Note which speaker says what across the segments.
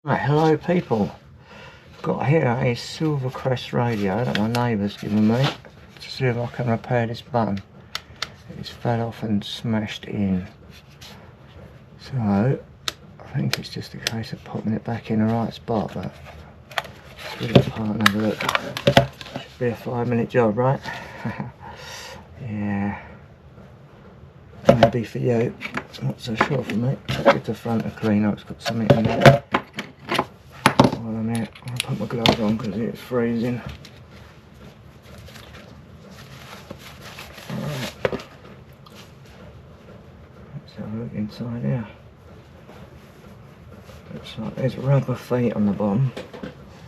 Speaker 1: Right, hello people. Got here a Silvercrest radio that my neighbour's given me to see if I can repair this button. It's fell off and smashed in. So I think it's just a case of popping it back in the right spot, but let's get it apart and have a look. Should be a 5-minute job, right? Yeah. Maybe for you. Not so sure for me. Give the front a clean up, it's got something in there. While I'm here, I'll put my gloves on because it's freezing. Alright. Let's have a look inside here. Looks like there's rubber feet on the bottom.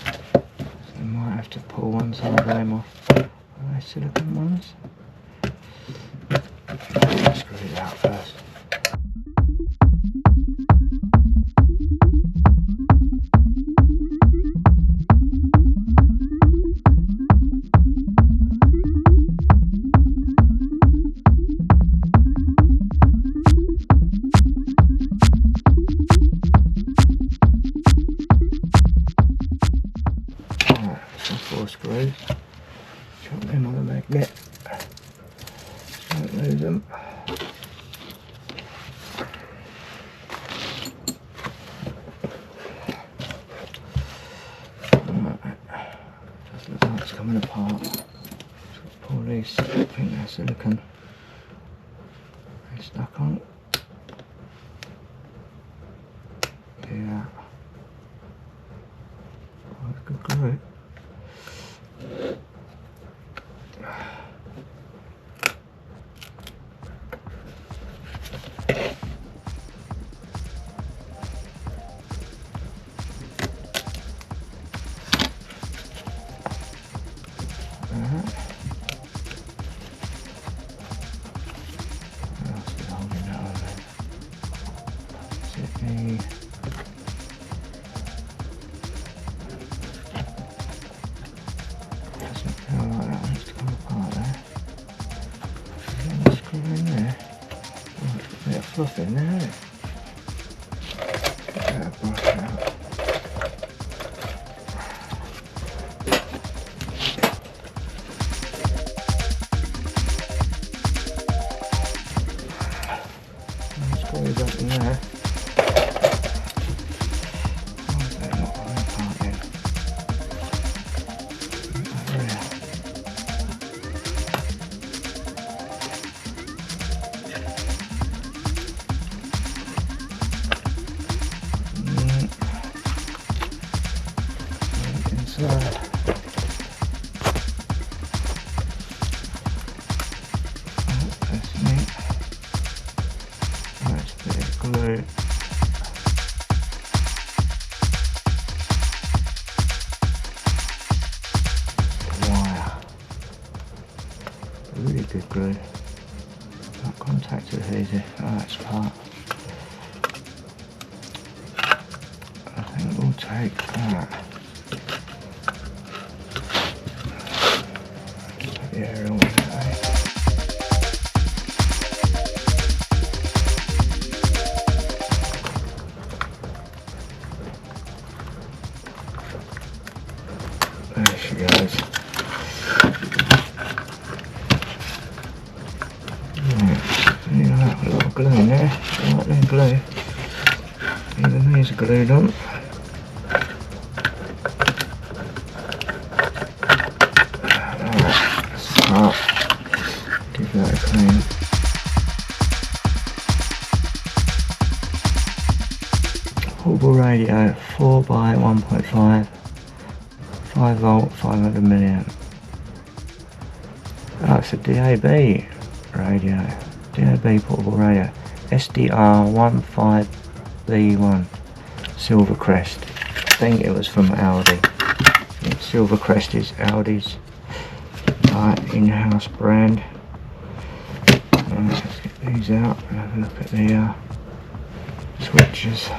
Speaker 1: So I might have to pull one side of them off. Are they silicone ones? Let's screw it out first. Some 4 screws. Chuck them on the magnet. Don't lose them. Does look like it's coming apart. Just got to pull these. I think they're silicone. They're stuck on. Yeah. Oh, that's good glue. Doesn't feel like that wants to come apart there. Is there a screw in there? Oh, it's got a bit of fluff in there, isn't it? Get that brush out. Screws up in there. Inside. Oh, that's neat. Nice bit of glue. Wire. Really good glue. Not contact adhesive. Oh, that's part. I think we'll take that. Yeah, real there she goes. Right, you know, a lot of glue in there. Right there, glue. Even these are glued on. Give that a clean. Portable radio, 4 by 1.5, 5 volt, 500 milliamp. Oh, it's a DAB radio, DAB portable radio, SDR15B1, Silvercrest. I think it was from Audi. Silvercrest is Audi's in-house brand. Let's get these out and have a look at the switches.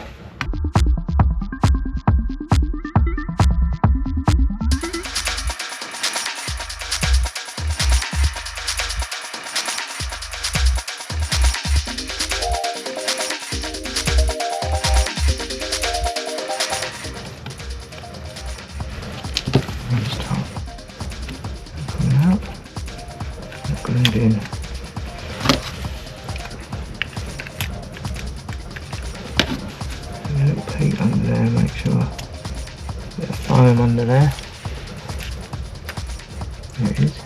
Speaker 1: screwed in. A little peek under there, make sure. Bit of foam under there. There it is.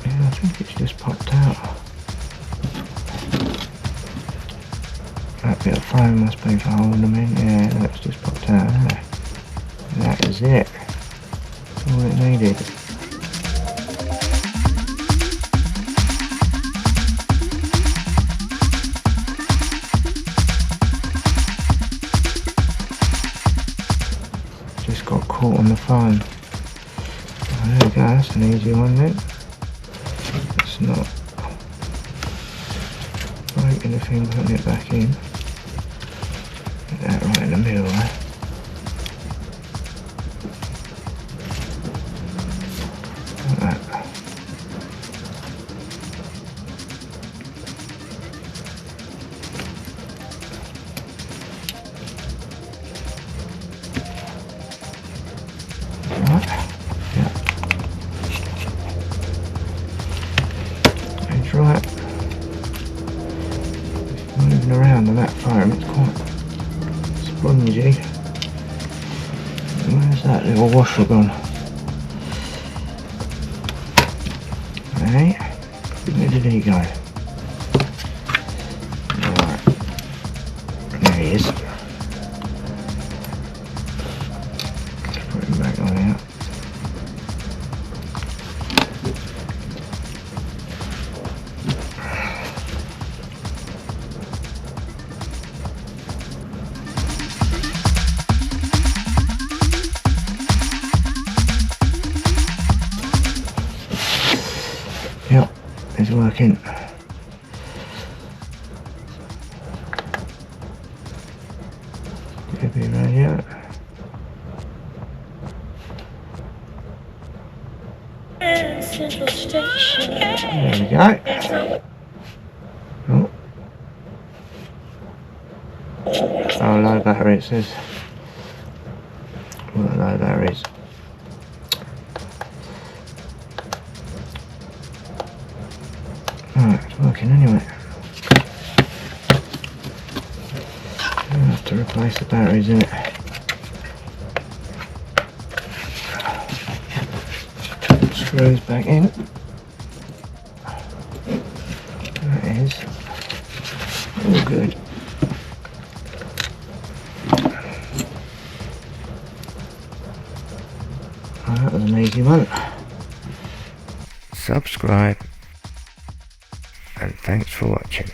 Speaker 1: Yeah, I think it's just popped out. That bit of foam must be for holding them in. Yeah, that's just popped out there. That is it. That's all it needed. Just got caught on the phone. Oh, there we go, that's an easy one then. It's not breaking the thing, putting it back in. Get that right in the middle there. Like that. Right, yeah. Edge right. It's moving around on that foam, it's quite spongy. Where's that little washer gone? Hey, where did he go? Right, there he is. Let's put him back on here. Yep, it's working. Could be right here.
Speaker 2: Central Station.
Speaker 1: There we go. Oh. Oh, low battery it says. Well, low batteries. Right, it's working anyway. I'll have to replace the batteries in it. Screws back in. That is all good. Well, that was an easy one. Subscribe and thanks for watching.